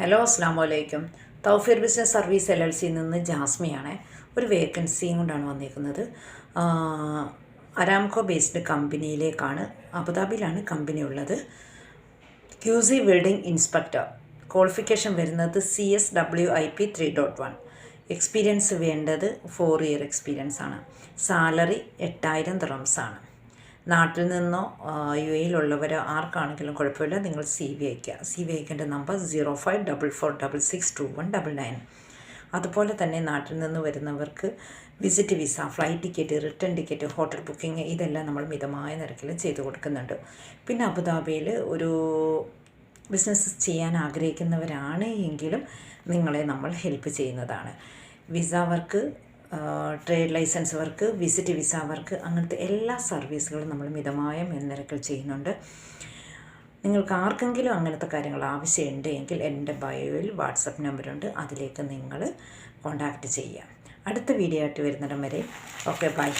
Hello അസ്സാം വലൈക്കും. തൗഫീർ business service LLCയിൽ നിന്ന് ജാസ്മിയാണ്. ഒരു വേക്കൻസിയും കൊണ്ടാണ് വന്നിരിക്കുന്നത്. അരാംകോ ബേസ്ഡ് കമ്പനിയിലേക്കാണ്. അബുദാബിയിലാണ് കമ്പനി ഉള്ളത്. QC welding inspector. ക്വാളിഫിക്കേഷൻ വരുന്നത് CSWIP 3.1. എക്സ്പീരിയൻസ് വേണ്ടത് 4 ഇയർ എക്സ്പീരിയൻസ് ആണ്. സാലറി 8000 ദിർഹംസാണ്. നാട്ടിൽ നിന്നോ UAE-യിലുള്ളവരോ ആർക്കാണെങ്കിലും കുഴപ്പമില്ല, നിങ്ങൾ CV അയയ്ക്കുക. CV അയക്കേണ്ട നമ്പർ 0544662199. അതുപോലെ തന്നെ നാട്ടിൽ നിന്ന് വരുന്നവർക്ക് visit visa, flight ticket, return ticket, hotel booking ഇതെല്ലാം നമ്മൾ മിതമായ നിരക്കിൽ ചെയ്തു കൊടുക്കുന്നുണ്ട്. പിന്നെ അബുദാബിയിൽ ഒരു ബിസിനസ് ചെയ്യാൻ ആഗ്രഹിക്കുന്നവരാണ് എങ്കിലും നിങ്ങളെ നമ്മൾ ഹെൽപ്പ് ചെയ്യുന്നതാണ്. Visa work, trade license work, visit visa work, അങ്ങനത്തെ എല്ലാ സർവീസുകളും നമ്മൾ മിതമായ നിരക്കിൽ ചെയ്യുന്നുണ്ട്. നിങ്ങൾക്ക് ആർക്കെങ്കിലും അങ്ങനത്തെ കാര്യങ്ങൾ ആവശ്യമുണ്ട് എങ്കിൽ എൻ്റെ ബയോയിൽ വാട്സപ്പ് നമ്പറുണ്ട്, അതിലേക്ക് നിങ്ങൾ കോൺടാക്റ്റ് ചെയ്യുക. അടുത്ത വീഡിയോ ആയിട്ട് വരുന്നിടം വരെ ഓക്കെ, ബൈ.